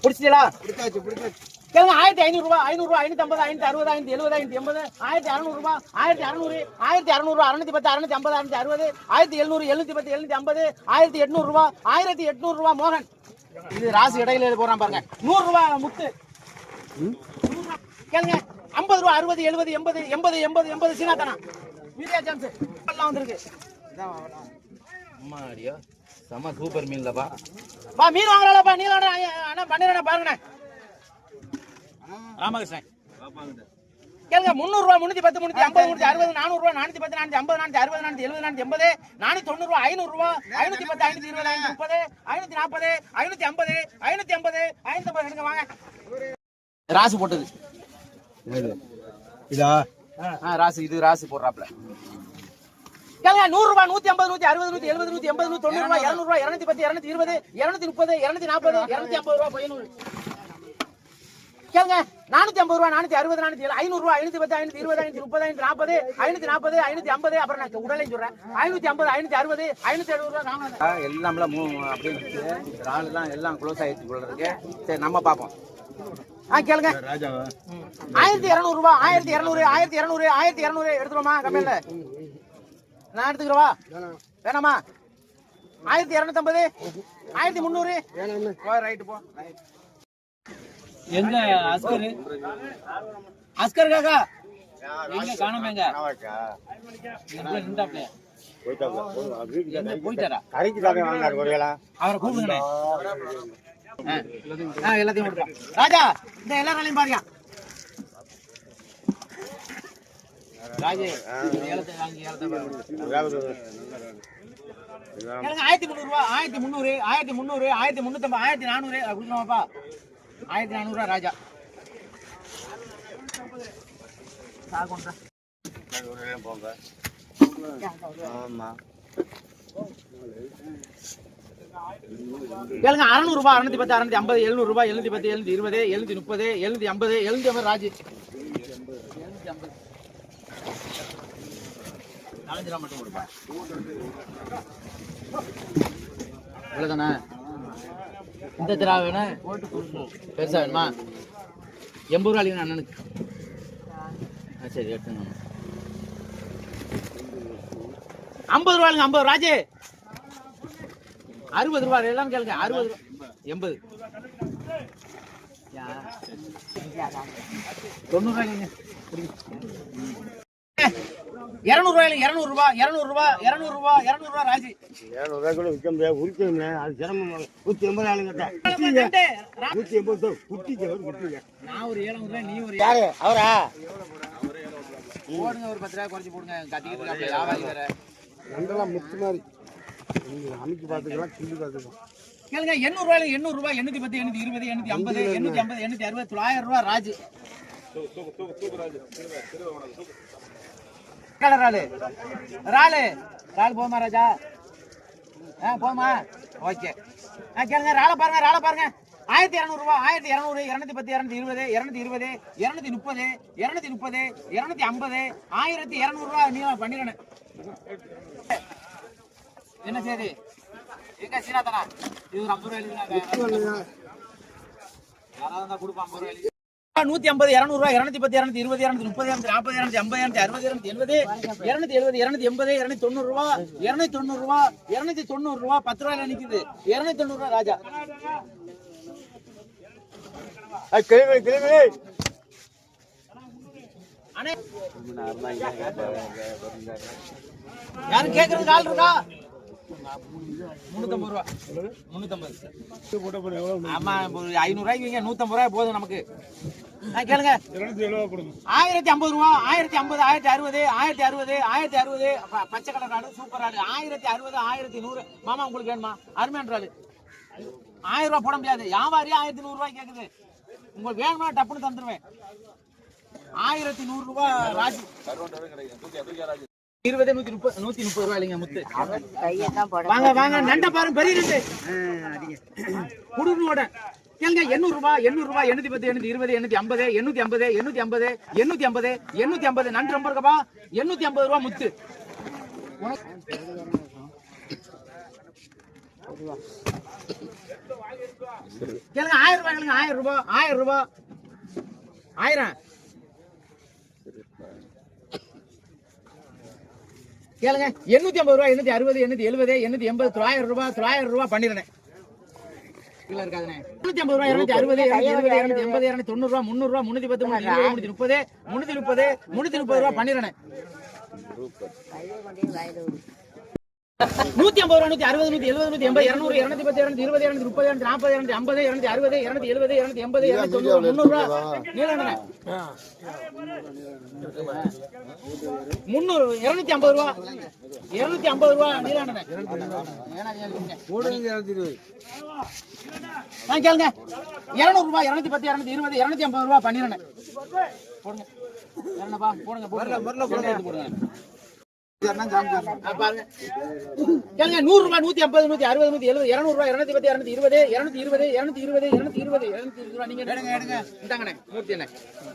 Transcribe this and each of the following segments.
பிடிச்சிட்டீங்களா? கேளுங்க 1500 ரூபாய் 500 ரூபாய் 550 560 570 580 1600 ரூபாய் 1600 1600 610 650 660 1700 710 750 1800 ரூபாய் 1800 ரூபாய் மோகன். இது ராசி இடையில போறான் பாருங்க. 100 ரூபாய் முத்து. கேளுங்க 50 ரூபாய் 60 70 80 80 80 80 சீனாத்தானா வீடியோ சான்ஸ் எல்லாம் வந்திருக்கு. அம்மாடியோ செம சூப்பர் மீன்லப்பா. பா மீன் வாங்குறாளப்பா நீ வாங்குற அண்ணா பண்ணிரண்ணா பாருங்கண்ணே. ராமகிருஷ்ணன் கேளுங்க 300 ரூபாய் 310 350 360 400 ரூபாய் 410 450 460 470 490 ரூபாய் 500 ரூபாய் 510 520 530 540 550 550 எடுங்க வாங்க. ராசு போட்டது இதா ராசு இது ராசு போடுறாப்ல. கேளுங்க 100 ரூபாய் 150 160 170 180 190 ரூபாய் 200 ரூபாய் 210 220 230 240 250 ரூபாய் பையனூர். கேளுங்க 450 ரூபாய் 460 470 500 ரூபாய் 510 520 530 540 550 அப்புறம் நான் உடலையும் சொல்றேன் 550 560 570 ரூபாய் ராமநாதன். எல்லாம்ல அப்படியே ஆளுலாம் எல்லாம் க்ளோஸ் ஆயிடுச்சு போல இருக்கு. சரி நம்ம பாப்போம். கேளுங்க 1200 ரூபாய் 1200 1200 1200 எடுத்துருவோமா கம்மியில நான் எடுத்துக்கிறவா வேணாமா 1250 1300 ரைட்டு போ. எங்க அஸ்கர் அஸ்கர் காக்கா எங்க காணாமங்க போயிட்டாரா அவரை கூப்பிடுங்க எல்லாத்தையும் கொடுப்போம். ராஜா இந்த எல்லாரையும் பாருங்க ராஜே ஏலத்தை வாங்கி ஏலத்தை 1300 ரூபாய் 1300 1300 1350 1400 கொடுக்கணுமாப்பா 1400 ரூபாய் ராஜா. கேளுங்க 600 ரூபாய் 610 650 700 ரூபாய் 710 720 730 750 750 ராஜு 750 4 ரூபாய் மட்டும் கொடுப்பா. இவ்வளவுதானே இந்த திரா வேணும் பெருசா வேணுமா 80 ரூபாய் அழிவு அண்ணனுக்கு. சரி எடுத்துங்க 50 ரூபாய்ங்க 50 ராஜே 60 ரூபாய் எல்லாம் கேளுங்க 60 80 90 ரூபாய்ங்க 200 ரூபாய் 200 ரூபாய் 200 ரூபாய் 200 ரூபாய் 200 ரூபாய் ராஜி 200 ரூபாய் கூட விற்க முடியாது உரிக்கணும்ல அது சிரமம் 180 ஆளுங்க 180 குட்டிக்கு குட்டிங்க நான் ஒரு 700 ரூபாய் நீ ஒரு யாரு அவரா போடுங்க ஒரு 10 ரூபாய் குறைச்சு போடுங்க கட்டிக்கிட்டு இருக்க வியாபாரி வேற நண்டெல்லாம் முத்து மாதிரி அமைக்கு பார்த்துக்கலாம் கிள்ளி பார்த்துக்கலாம். கேளுங்க 800 ரூபாய் 800 ரூபாய் 810 820 850 850 860 900 ரூபாய் ராஜு ராலு போமா ராஜா போமா ஓகே. கேளுங்க ராளை பாருங்க 1200 ரூபாய் 1200 210 220 220 230 230 250 1200 ரூபாய் நீ பண்ணிடணும். என்ன சரி எங்க சீனாத்தானா இது ஒரு 50 ரூபாய் யாராவது கொடுப்பா 50 ரூபாய் 150 200 ரூபாய் 210 220 230 240 250 260 270 280 280 ரூபாய் 290 ரூபாய் 290 ரூபாய் 10 ரூபாயில நிக்குது 290 ரூபாய் ராஜா. அண்ணே யாரும் கேக்குறதுக்கு ஆள் இருக்கா 350 ரூபாய் 350 ஆமா 500 ரூபாய்க்கு 150 ரூபாய் போதும் நமக்கு. கேளுங்க 1050 ரூபாய் 1050 1060 1060 1060 பச்சை கலர் ஆடு சூப்பர் ஆடு 1060 1100 மாமா உங்களுக்கு வேணுமா அருமையான ஆடு 1000 ரூபாய் போட முடியாது வியாபாரி 1100 ரூபாய் கேக்குது உங்களுக்கு வேணுமா டப்புன்னு தந்துருவேன் 1100 ரூபாய் ராஜு 20 130 ரூபாய் இல்லைங்க முத்து வாங்க நண்ட பாருங்க பெரிய நண்டு குடுனோட. கேளுங்க 800 ரூபாய் 810 820 850 850 நண்டு ரொம்ப இருக்கப்பா 850 ரூபாய் முத்து. கேளுங்க 1000 ரூபாய் கேளுங்க 1000 ரூபாய் 1000 ரூபாய் 1000 கேளுங்க 850 ரூபாய் 860 870 880 900 ரூபாய் 900 ரூபாய் பண்ணிடுறேன். கீழ இருக்காதுனே 250 ரூபாய் 260 270 280 290 ரூபாய் 300 ரூபாய் 310 320 330 ரூபாய் பண்ணிடுறேன். 150 ரூபாய் 160 170 180 200 210 220 230 240 250 260 270 280 280 290 300 ரூபாய் நீலண்ணே 300 250 ரூபாய் 250 ரூபாய் நீலண்ணே கேளுங்க 200 ரூபாய் 210 220 250 ரூபாய் பண்ணிடுறேன். போடுங்க என்னப்பா போடுங்க போடுங்க பாருங்க கேளுங்க 100 ரூபாய் 150 160 170 200 ரூபாய் 210 220 220 220 220 நீங்க எடுங்க இந்தாங்கண்ணே மூர்த்தி என்ன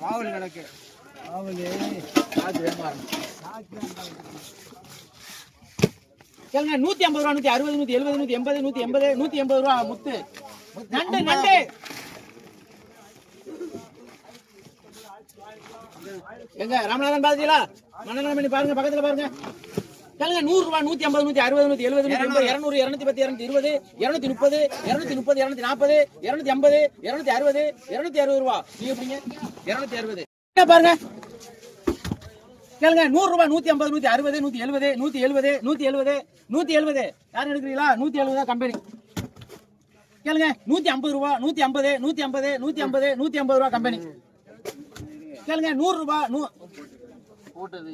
ராவல் நடக்கு கேளுங்க 150 ரூபாய் 160 170 180 180 ரூபாய் முத்து நண்டு நண்டு எங்க ராமநாதன் பாத்தீங்களா மன்னன் பண்ணி பாருங்க பக்கத்துல பாருங்க கேளுங்க 100 ரூபாய் 150 160 170 180 200 210 220 230 230 240 250 260 260 ரூபாய் நீங்க எப்படிங்க 260 என்ன பாருங்க கேளுங்க 100 ரூபாய் 150 160 170 170 170 170 யாரும் எடுக்கிறீங்களா 170 கம்பெனி கேளுங்க 150 ரூபாய் 150 150 150 150 ரூபாய் கம்பெனி கேளுங்க 100 ரூபாய் போட்டது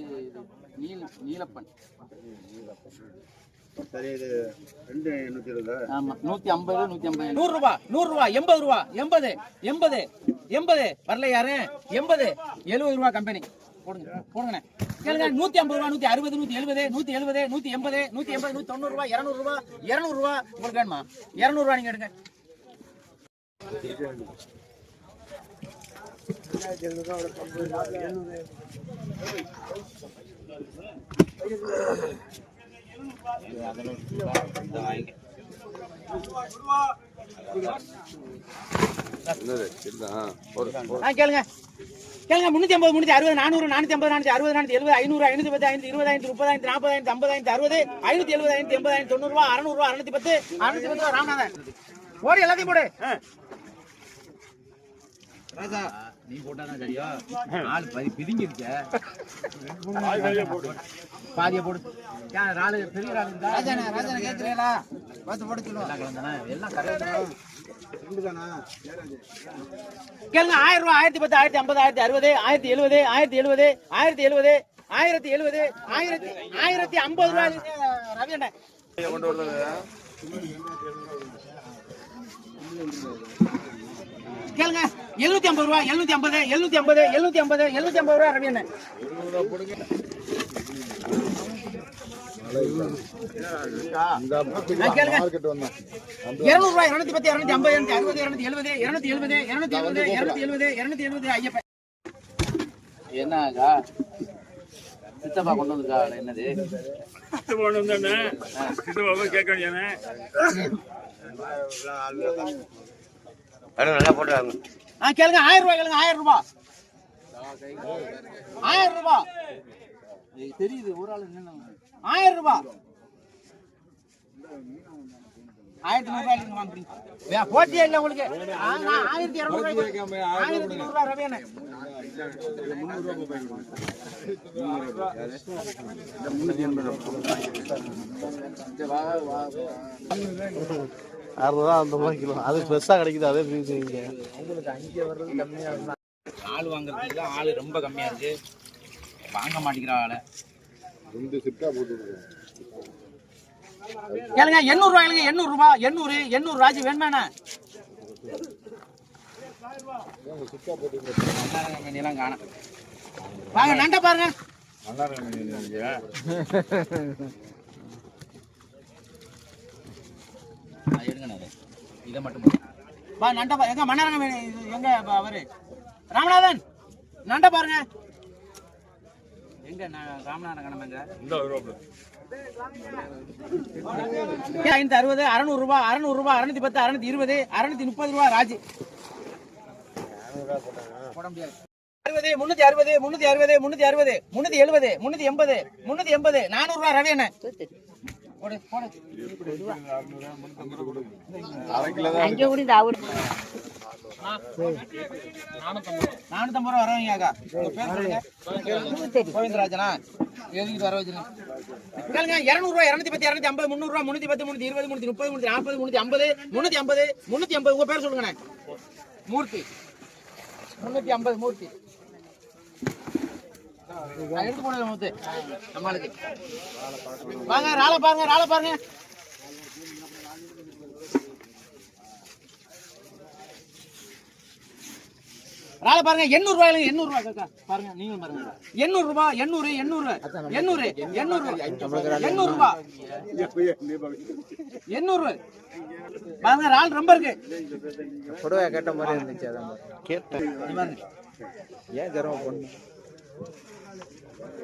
நீலப்பன் சரி இது 2 ஆமா 150 150 100 ரூபாய் 80 ரூபாய் 80 வரல யாரு 80 70 ரூபாய் கம்பெனி போடுங்க போடுங்க கேளுங்க 150 ரூபாய் 160 170 170 180 180 190 ரூபாய் 200 ரூபாய் 200 ரூபாய் உங்களுக்கு வேணுமா 200 ரூபாய் நீங்க எடுங்க கேளுங்க கேளுங்க 350 360 400 450 460 470 500 510 520 530 540 550 570 580 580 90 ரூபாய் 600 ரூபாய் 610 610 ரூபாய் ராமநாதன் போடு எல்லாத்தையும் போடு ராஜா நீ போட்டாதான் சரியா ஆள் பிதிங்கிருச்ச பாதிய போடு ராளு பெரிய ராளு இருந்தா ராஜானே ராஜானே கேக்குறீங்களா பாத்து போட சொல்லுங்க எல்லாம் கரெக்டா கேளுங்க 1000 ரூபாய் 1010 1050 1060 1070 1070 1070 1070 ரூபாய் ரவி அண்ணா கொண்டு வரது கேளுங்க 750 ரூபாய் 750 750 750 750 ரூபாய் ரவி அண்ணா 200 ரூபாய் 210 250 260 270 270 270 ஐயப்ப என்னங்க சித்தப்பா கொண்டு வந்திருக்கா என்னது கொண்டு வந்தானே சித்தப்பா கேட்க வேண்டியானே நல்லா போட்டுறாங்க கேளுங்க 1000 ரூபாய் கேளுங்க 1000 ரூபாய் 1000 ரூபாய் தெரியுது ஒரு ஆள் என்ன 1000 ரூபாய் 1200 ரூபாய் நீங்க வாங்குறீங்க போட்டியே இல்ல உங்களுக்கு 1200 ரூபாய் 1200 ரூபாய் ரவி அண்ணா 300 ரூபாய் அந்த மாதிரி கிலோ அது பெருசா கிடைக்குது அதே உங்களுக்கு அங்கே வர்றது கம்மியா இருந்தா ஆள் வாங்குறதுக்கு ஆள் ரொம்ப கம்மியா இருக்கு வாங்க மாட்டேங்கிற ஆளை கேளுங்க 800 ரூபாய் கேளுங்க 800 ரூபாய் 800 ராஜி வேணுமாண்ணா எல்லாம் காண வாங்க நண்ட பாருங்க எடுங்க இதை மட்டும் பா நண்ட பா எங்க மன்னரங்க எங்க அவரு ராமநாதன் நண்ட பாருங்க எங்க ராமநாதன் கடமைங்க இந்த ரோப்ல 560 600 ரூபாய் 600 ரூபாய் 610 620 630 ரூபாய் ராஜி போட முடியாது 360 360 360 360 370 380 400 ரூபாய் ரவி அண்ணன் போடு போடு 450 ரூபா வரவங்க கோவிந்தராஜனா எழுதிட்டு வர வச்சுருங்க 200 ரூபாய் 210 250 300 ரூபாய் 310 320 330 340 350 350 உங்க பேர் சொல்லுங்கண்ணே மூர்த்தி 350 மூர்த்தி எடுத்து போனது மூத்து நம்மளுக்கு வாங்க ராளை பாருங்க ராளை பாருங்க ராளை பாருங்க 800 ரூபாய் 800 ரூபாய் காக்கா பாருங்க நீங்களும் பாருங்க 800 ரூபாய் 800 800 800 ரூபாய் 800 பாருங்க ரால் ரொம்ப இருக்கு புடவை கேட்ட மாதிரி இருந்துச்சு அதான் கேட்டேன் பாருங்க ஏன் கர்வம் பண்ணு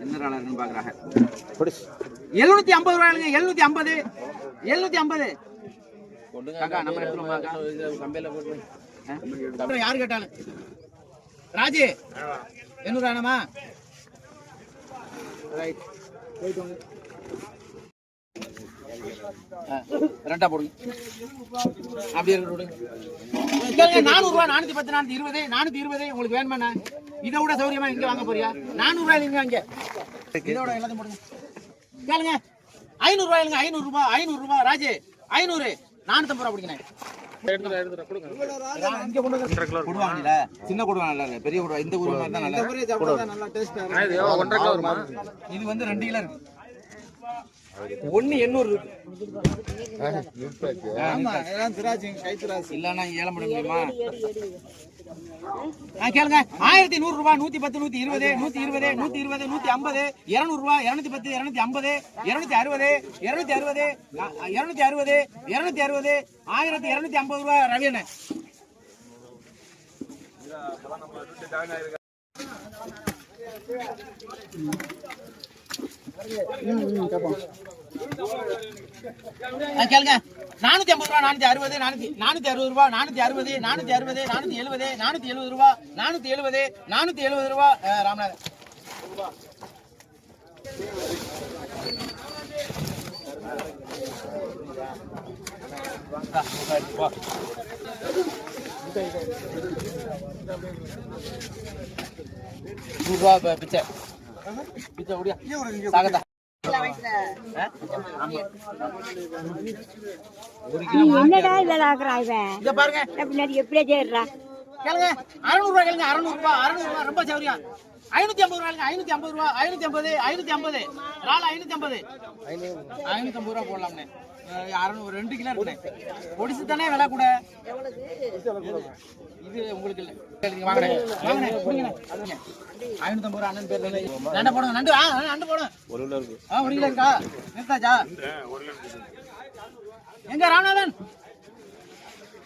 என்ன ராலா இருக்குன்னு பாக்குறாங்க 750 ரூபாய்ங்க 750 750 காக்கா நம்ம எடுத்துறோம் காக்கா கம்பெனில போட்டு யார் கேட்டாலும் ராஜி 800 ஆனமா ரைட் போய்ட்டு வாங்க ரெண்டா போடுங்க அப்படியே விடுங்க 400 ரூபாய் 410 420 420 உங்களுக்கு வேணுமா இதை விட சௌரியமா இங்க வாங்க போறியா 400 ரூபாய் நீங்க அங்க இதோட எல்லாத்தையும் போடுங்க கேளுங்க 500 ரூபாய் 500 ரூபாய் 500 ரூபாய் ராஜி 500 450 ரூபாய் பிடிக்கணும் சின்ன கொடுவா நல்லா இருக்கு பெரிய கொடுவா இந்த கொடுவா தான் நல்லா இது வந்து 2 கிலோ இருக்கு 1 800 இருக்கு இல்லன்னா ஏலம் பண்ண முடியுமா கேளுங்க 1100 ரூபாய் 110 120 120 120 150 200 ரூபாய் 210 250 260 260 260 260 1250 ரூபாய் ரவி அண்ணன் கேளுங்க 450 ரூபாய் 460 460 ரூபாய் 460 460 470 470 ரூபாய் 470 470 ரூபாய் ராமநாதன் ரூபாய் பிச்சை பிச்சை ஓடியா சாகதா என்னடா இவ்வளவு ஆக்குறாங்க இங்க பாருங்க பின்னாடி எப்படியே சேர்றா கேளுங்க 600 ரூபாய் கேளுங்க 600 ரூபாய் ரொம்ப சௌரியம் 550 ரூபாய் 550 ரூபாய் 550 550 ரால 550 550 ரூபாய் போடலாம்னே 600 2 கிலோ இருக்குனே பொடிசு தானே விலை கூட இது உங்களுக்கு இல்ல வாங்கடே வாங்கடே புடிங்கடே 550 ரூபாய் அண்ணன் பேர்ல நண்டு போடுங்க நண்டு நண்டு போடுங்க 1 கிலோ இருக்கு 1 கிலோ இருக்கா நிறுத்தாச்சா எங்க ராமநாதன்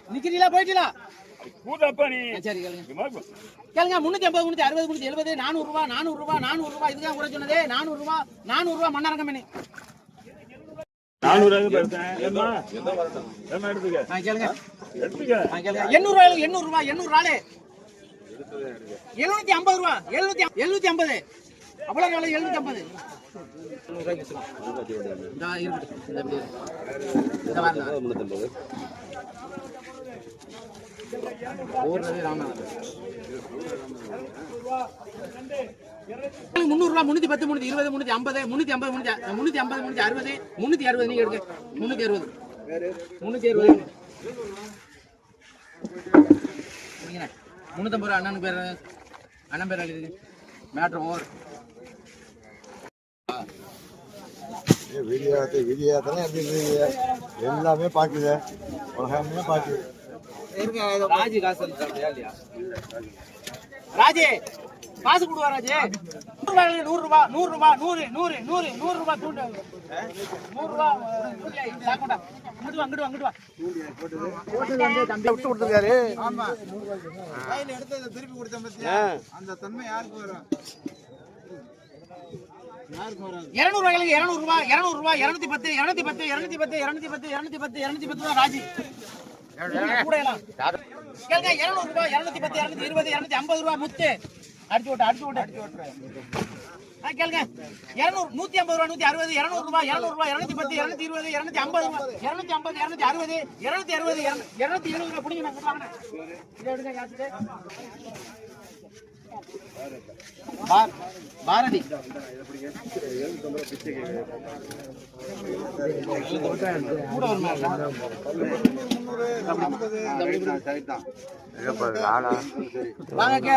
நிக்கிறீங்களா போயிட்டீங்களா கூடப்பா நீ சரி கேளுங்க கேளுங்க 350 360 370 400 ரூபாய் 400 ரூபாய் 400 ரூபாய் இதுதான் கூட சொன்னதே 400 ரூபாய் மண்ணரங்க மீன் 400 பேர்த்தேன் ஏமா ஏமா எடுத்துக்க கேளுங்க எடுத்துக்க கேளுங்க 800 ரூபாய் 800 ராலே 750 ரூபாய் 750 அவ்வளவு வேலை 750 300 ரூபாய் 310 320 350 350 350 360 நீங்க எடுங்க 360 350 ரூபாய் அண்ணன் பேர் எழுதுங்க மேட்ரு ஓவர் வீடியோ தானே எல்லாமே பாக்குது உலகமே பாக்குது ராஜி காசு இல்லையா ராஜே காசு கொடுவா ராஜே 100 ரூபாய் 100 ரூபாய் 100 ரூபாய் தூண்டு 100 ரூபாய் சாக்கோடா அங்கிட்டு வா தம்பி விட்டு கொடுத்துருக்காரு ஆமா கையில எடுத்து திருப்பி கொடுத்த பத்தியா அந்த தன்மை யாருக்கு வரும் 200 ரூபாய் 200 ரூபாய் 200 ரூபாய் 210 210 210 210 210 210 ரூபாய் ராஜி கூடலாம் கேளுங்க 200 ரூபாய் 210 220 250 ரூபாய் முத்து அடிச்சு விட்டு கேளுங்க 200 150 ரூபாய் 160 200 ரூபாய் 200 ரூபாய் 210 220 250 ரூபாய் 250 260 260 270 ரூபாய் புடிங்க நான் வாங்க இத எடுங்க யாத்துக்கு பாரதி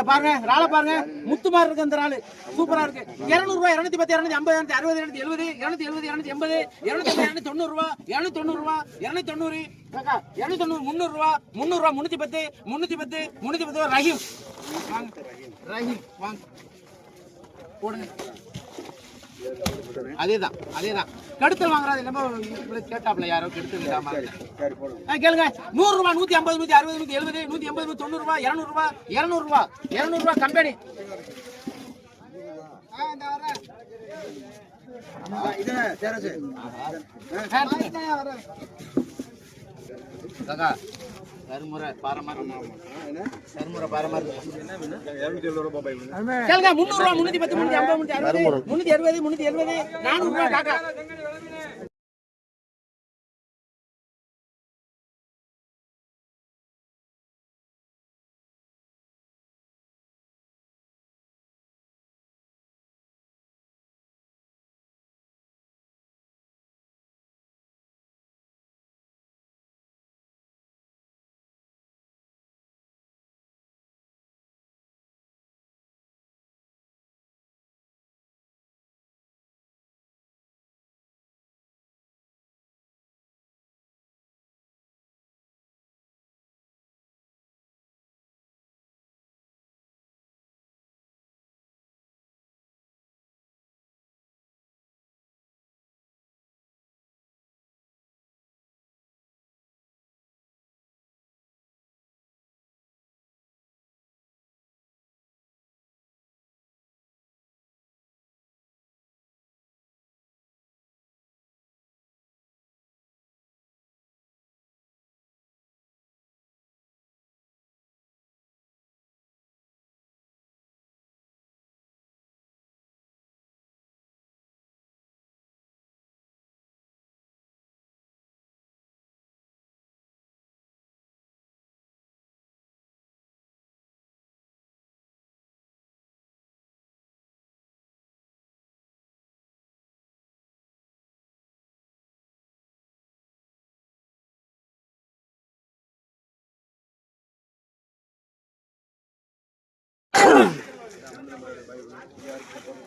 பாருங்க ராள பாருங்க முத்து மாதிரி இருக்கு அந்த ராளு சூப்பரா இருக்கு 200 ரூபாய் 210 250 260 270 270 270 290 ரூபாய் 290 ரூபாய் 290 290 300 ரூபாய் 300 ரூபாய் 310 310 ரஹீம் ரஹீம் வாங்க போடுங்க அதேதான் கெடுத்தல் வாங்குறது நம்ம கேட்டாப்ல யாரோ கெடுத்தல் கேளுங்க 100 ரூபாய் 150 160 170 180 190 ரூபாய் 200 ரூபாய் 200 ரூபாய் கம்பெனி கருமுறை பாரமாறு கேளுங்க 300 ரூபாய் 310 350 360 370 400 ரூபாய் காக்கா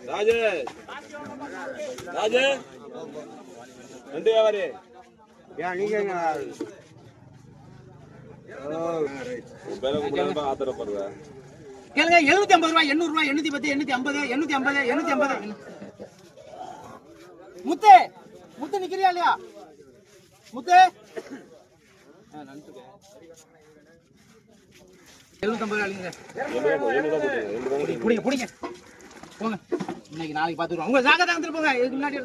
ராஜு ராஜு ரெண்டு வியாபாரி நீங்க ஆத்திரப்படுற கேளுங்க 750 ரூபாய் 800 ரூபாய் 810 850 850 முத்து முத்து நிக்கிறியா இல்லையா முத்து 750 ரூபாய் புடிங்க போங்க இன்னைக்கு நாளைக்கு பாத்துறோம் உங்க ஜாக்கிரதை வந்து போங்க இதுக்கு முன்னாடி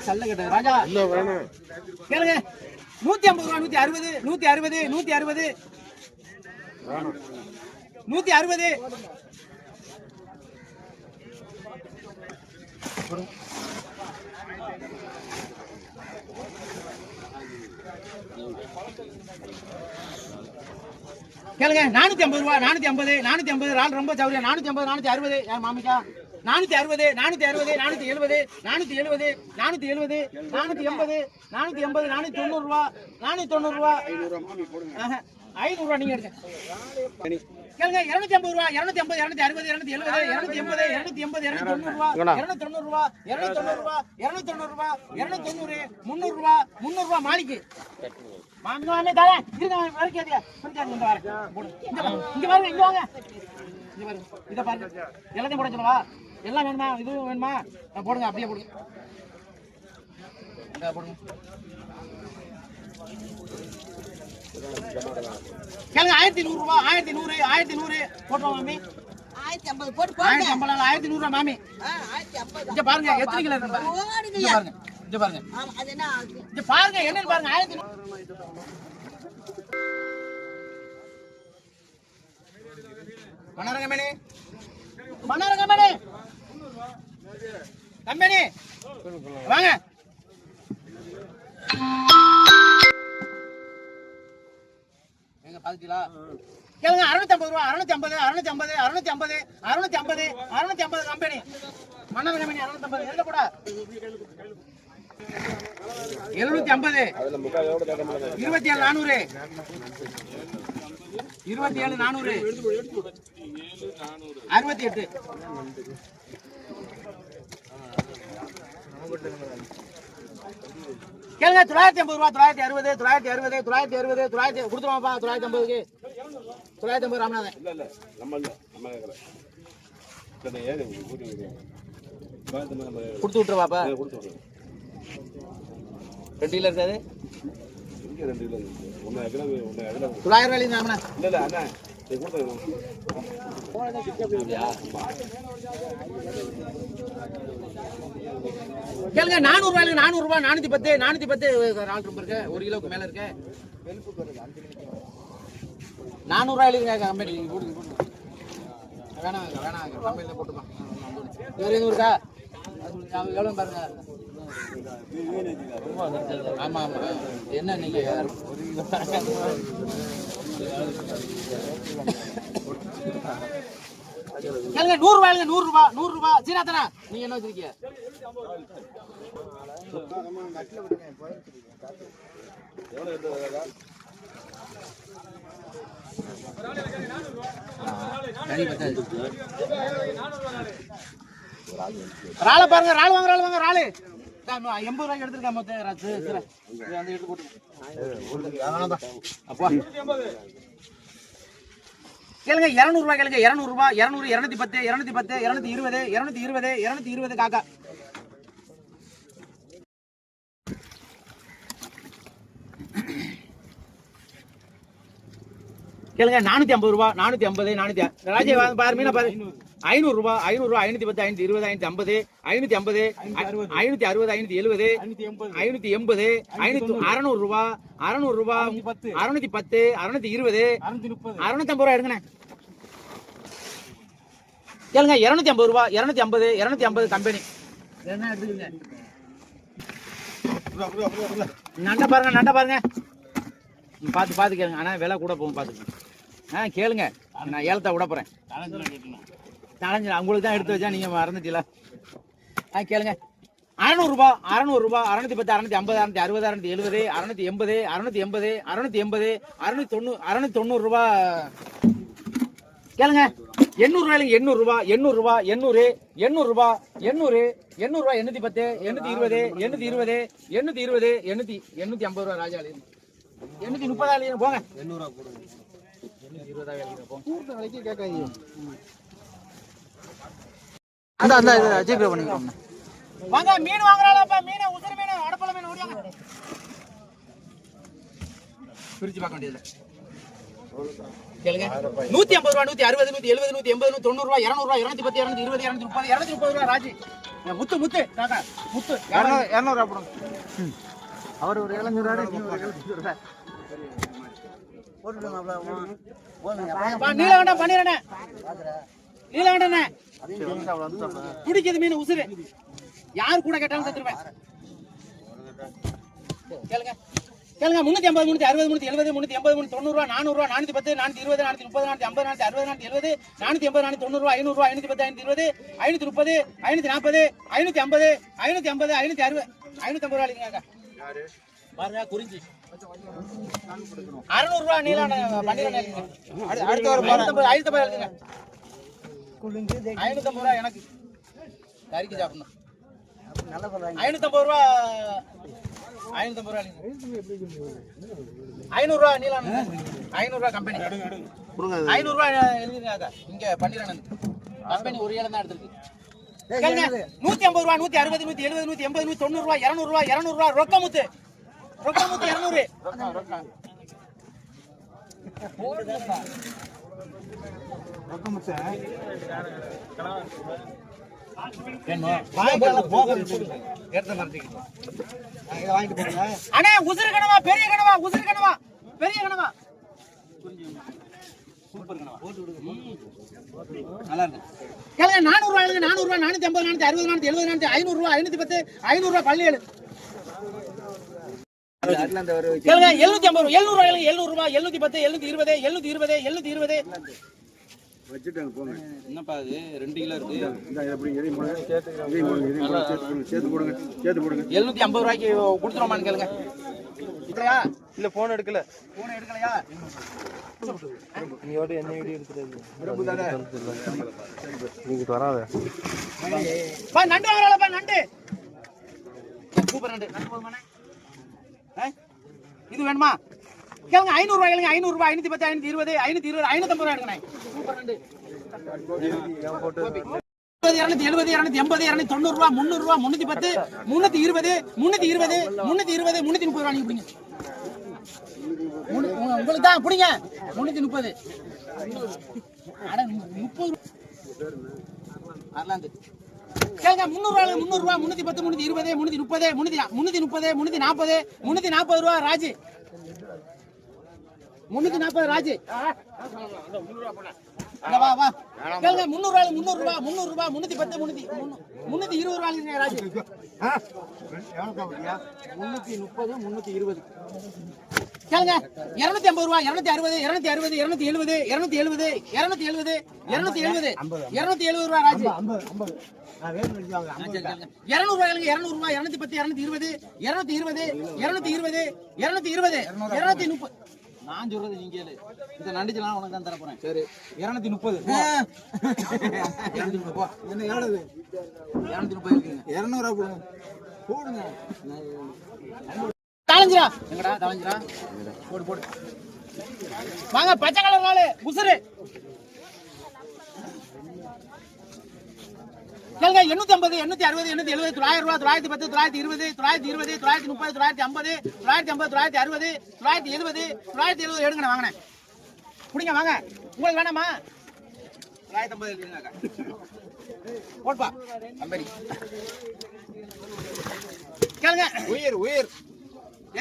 சல்ல கேட்ட ராஜா கேளுங்க 150 ரூபாய் 160 கேளுங்க 450 ரூபாய் 450 ரால் ரொம்ப சௌரியா 450 460 யார் மாமிக்கா 460 470 470 470 470 480 480 490 ரூபாய் 490 ரூபாய் 500 ரூபாய் நீங்க எடுங்க கேளுங்க 250 ரூபாய் 250 260 270 280 280 290 ரூபாய் 290 ரூபாய் 290 ரூபாய் 290 300 ரூபாய் 300 ரூபாய் மாலிக்கு மாமனானே தரேன் இருங்க வரைக்காதீங்க புரிஞ்சாங்க இங்க பாருங்க இங்க வாங்க இங்க பாருங்க இத பாருங்க எல்லாத்தையும் போட சொல்லவா எல்லாம் வேணுமா இதுவும் வேணுமா போடுங்க அப்படியே போடுங்க இந்த போடுங்க கேளுங்க 1100 ரூபா 1100 1100 போட்டுருவோம் மாமி 1050 போட்டு 1150 1100 ரூபா மாமி இங்க பாருங்க எத்தனை கிலோ இருக்கு பாருங்க இங்க பாருங்க ஆமா அது என்ன இங்க பாருங்க என்னன்னு பாருங்க 1100 பண்ணாரங்க கம்பெனி கம்பெனி வாங்க எங்க பாத்தீங்களா கேளுங்க 650 ரூபா 650 கம்பெனி மன்னர் கம்பெனி 650 எழுத கூட 750 அதுல முக்கால் எவ்வளவு கேட்க முடியாது 27400 68 கேளுங்க 950 ரூபா 960 கொடுத்துருவாப்பா 950க்கு 950 ராமநாதன் இல்ல நம்ம கேட்கல சரி ஏது கூட்டி நம்ம கொடுத்து விட்டுருவாப்பா கொடுத்து விடுறோம் 2 கிலோ இருக்காது இங்க 2 கிலோ ஒன்னு கிலோ ஒன்னு கிலோ 900 ரூபாய் ராமண்ணா இல்ல அண்ணா நீ கொடுத்து கேளுங்க 400 ரூபாய் 410 நாலு ரொம்ப இருக்கு 1 கிலோக்கு மேல இருக்கு 400 ரூபாய் எழுதுங்க கம்பெனி வேணாம் கம்பெனில போட்டுமா வேற எதுவும் இருக்கா எவ்வளவு பாருங்க ஆமா என்ன நீங்க கேளுங்க 100 ரூபாய் சீனாத்தனா நீங்க என்ன வச்சிருக்கீங்க ராளை பாருங்க ராள் வாங்க 80 ரூபாய்க்கு எடுத்துருக்கேன் மொத்தம் எடுத்து போட்டு அப்பா கேளுங்க 200 ரூபாய் கேளுங்க 200 ரூபாய் 200 210 220 காக்கா கேளுங்க 450 ரூபாய் 450 ராஜே பாரு மீனா பாரு 500 ரூபாய் 510 520 550 550 560 570 580 600 ரூபாய் 610 620 650 ரூபாய் எடுங்கண்ணே கேளுங்க 250 ரூபாய் 250 கம்பெனி என்ன எடுத்துக்கங்க நண்ட பாருங்க பாத்து கேளுங்க ஆனா விலை கூட போகும் பாத்துக்கங்க கேளுங்க நான் ஏலத்தை விட போறேன் நாலஞ்சு உங்களுக்கு தான் எடுத்து வச்சா நீங்க மறந்துட்டீங்களா கேளுங்க 600 ரூபாய் 610 650 660 670 680 690 ரூபாய் கேளுங்க 800 ரூபாய் 800 ரூபாய் 800 ரூபாய் 810 820 850 ரூபாய் ராஜா 830 போங்க 800 போடுங்க 820 போங்க கேட்காதீங்க அந்த ஜிபே பண்ணிக்கோங்க வாங்க மீன் வாங்குறாளப்பா மீன் உதிரி மீன் அடப்பல மீன் ஓடியாங்க பிரிச்சு பார்க்க வேண்டியது கேளுங்க 150 ரூபாய் 160 170 180 180 90 ரூபாய் 200 ரூபாய் 210 220 230 230 ரூபாய் ராஜி முத்து காக்கா முத்து 200 ரூபாய் போடுங்க அவர் ஒரு 700 ரூபாய் நீ ஒரு 700 ரூபாய் போடுங்க மாப்ள நீலகண்டம் பண்ணிரனே நீலகண்டனே பிடிக்குது மீன் உசுரு யார் கூட கேட்டாலும் தந்துருவேன் கேளுங்க 350 360 370 380 90 ரூபாய் 400 ரூபாய் 410 420 430 450 460 480 490 ரூபாய் 500 ரூபாய் 510 520 530 540 550 550 560 ரூபாய் இல்லைங்க பாருங்க குறிஞ்சி 600 ரூபாய் நீலான பண்ணிரனே அடுத்த ஒரு 550 எழுதுங்க 550 ரூபாய் எனக்கு கறிக்கு சாப்பிடணும் 550 ரூபாய் 550 ரூபாய் 500 ரூபாய் நீலான 500 ரூபாய் கம்பெனி 500 ரூபாய் எழுதிருக்காங்க இங்க பண்ணிரனே கம்பெனி ஒரு ஏலம் தான் எடுத்துருக்கு 150 ரூபாய் 160 170 180 190 ரூபாய் 200 ரூபாய் 200 ரூபாய் ரொக்கமுத்து 200 அண்ணே உசுறு கனவா பெரிய கனவா உசுறு கனவா பெரிய கனவா சூப்பர் கனவா நல்லா இருக்கு கேளுங்க 400 ரூபாய் 400 ரூபாய் 450 460 470 480 500 ரூபாய் 500 ரூபாய் 500 கேளுங்க 750 ரூபாய் 700 ரூபாய் 700 ரூபாய் 710 720 720 720 வச்சுட்டாங்க போங்க. என்னப்பா அது 2 கிலோ இருக்கு. எப்படி எதையும் போடுங்க, சேர்த்து போடுங்க 750 ரூபாய்க்கு கொடுத்துறோமான்னு கேளுங்க. இல்லையா? இல்ல போன் எடுக்கல. போன் எடுக்கலையா? நீ ஓடி என்ன வீடியோ எடுக்குறது? நீங்க வராத. பா நண்டு வரலப்பா நண்டு. சூப்பர் நண்டு. நண்டு போதுமானே? இது வேணுமா? கேளுங்க 500 ரூபாய் கேளுங்க 500 ரூபாய் 510 520 520 550 ரூபாய் எடுங்கண்ணே. சூப்பர் நண்டு. 270 280 290 ரூபாய் 300 ரூபாய் 310 320 320 320 330 ரூபாய் நீங்க பிடிங்க. உங்களுக்கு தான் பிடிங்க 330. அட 30 அர்லாந்து. கேளுங்க 300 ரூபாய் 310 320 330 330 340 ரூபாய் ராஜி 340 ராஜி. வா வா கேளுங்க 300 ரூபாய் 310 320 ரூபாய் ராஜி. 330 320 கேளுங்க 250 ரூபாய் 260 270 270 270 270 270 ரூபாய் ராஜி. 200 ரூபாய் 200 ரூபாய் 210 220 220 220 230. நான் சொல்றது நீங்க கேளு. இந்த நண்டிச்சலாம் உனக்கு தான் தர போறேன். சரி 230. 230 போ. என்ன எவ்வளவு? 230 இருக்குங்க. 200 ரூபாய் போடுங்க. தாளஞ்சிரா எங்கடா தாளஞ்சிரா? போடு போடு. வாங்க பச்சை கலர் நாளு உசுரு. கேளுங்க 850 860 870 900 ரூபாய் 910 920 920 930 950 950 960 970 எடுங்கண்ணே வாங்கண்ணே. பிடிங்க வாங்க. உங்களுக்கு வேணாமா? 950 எடுங்க போட்பா கம்பெனி. கேளுங்க உயிர்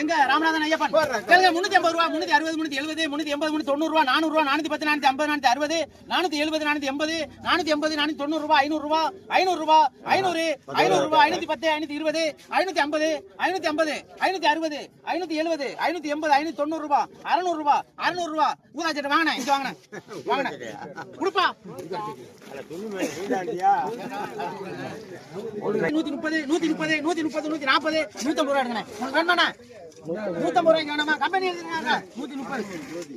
எங்க ராமநாதன் ஐயப்பன். கேளுங்க 350 ரூபாய் 360 370 380 390 ரூபாய் 400 ரூபாய் 410 450 460 470 480 480 490 ரூபாய் 500 ரூபாய் 500 ரூபாய் 500 500 ரூபாய் 510 520 550 550 560 570 580 590 ரூபாய் 600 ரூபாய் 600 ரூபாய் ஊதாச்சட்ட வாங்கண்ணே. இங்க வாங்கண்ணே வாங்கண்ணே குடுப்பா. 130 130 130 140 150 ரூபாய் எடுங்கண்ணே. உங்களுக்கு வேணுமாண்ணே? 150 ரூபாய்க்கு வேணாமா? கம்பெனி எழுதுங்க 130.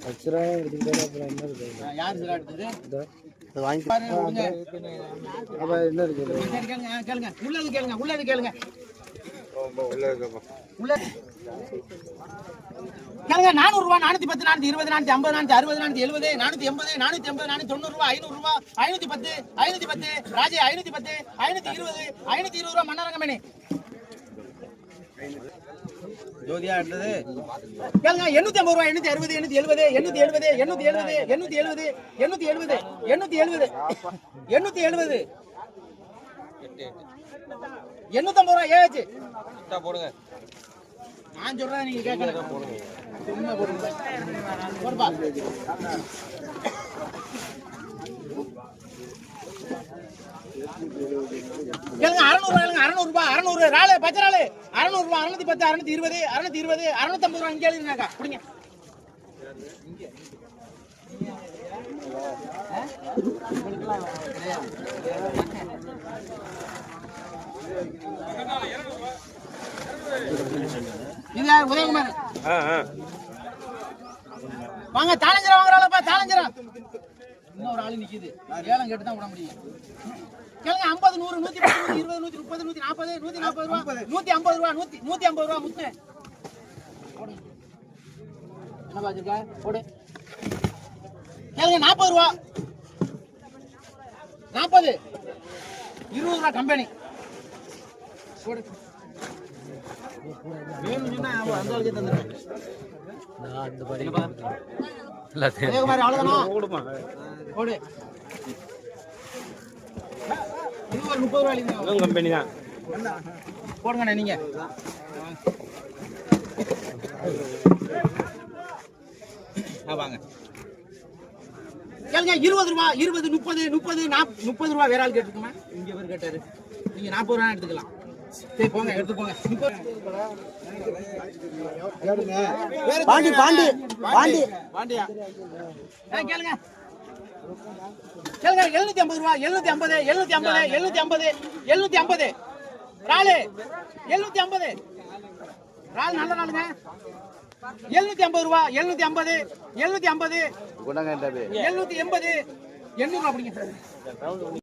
அச்சரா எடுத்துட்டா அப்புறம் என்ன இருக்கு? யார் சிரா எடுத்தது? இத வாங்கி பாருங்க. அப்ப என்ன இருக்கு? கேளுங்க உள்ளது கேளுங்க. உள்ள கேளுங்க 400 ரூபாய் 410 420 450 460 470 480 480 490 ரூபாய் 500 ரூபாய் 510 ராஜே 510 520 ரூபாய் மன்னரங்க மேனி. ஜோதியா எடுத்தது கேளுங்க 850 ரூபாய் 860 870 870 870 870 870 870 870 850 ரூபாய் ஏச்சு போடுங்க. நான் சொல்றேன் நீங்க கேட்கணும். சும்மா போடுங்க போடுப்பா. கேளுங்க 600 ரூபாய் 600 ராளு பச்சை ராளு 600 ரூபாய் 610 620 650 ரூபாய் இங்க எழுதுனாக்கா பிடிங்க. இது உதயகுமார் வாங்க. தாளஞ்சிரா வாங்குறாளப்பா தாளஞ்சிரா. இன்னொரு ஆளு நிக்குது. ஏலம் கேட்டு தான் விட முடியும். கேளுங்க 50 100 110 120 130 140 140 ரூபாய் 150 ரூபாய் 150 ரூபாய் முத்து. என்ன பாத்துக்க போடு. கேளுங்க 40 ரூபாய் 40 20 ரூபாய் கம்பெனி போடு. வேணும் சொன்னா அந்த ஆளுக்கு தந்துடுறேன். கன்னியாகுமரி அவ்வளவுதானா ஓடு இது ஒரு 30 ரூபாய் இல்லைங்க கம்பெனி தான் போடுங்கண்ணே நீங்க வாங்க கேளுங்க 20 ரூபாய் 20 30 30 30 ரூபாய் வேற ஆள் கேட்டுக்குமா இங்க பேர் கேட்டாரு நீங்க 40 ரூபாய் எடுத்துக்கலாம் சரி போங்க எடுத்து போங்க பாண்டி பாண்டி பாண்டி பாண்டியா கேளுங்க கேளுங்க 750 ரூபாய் 750 750 750 750 ராலு 750 ரால் நல்ல நாளுங்க 750 ரூபாய் 750 750 குணங்கண்டது 780 800 அப்படிங்க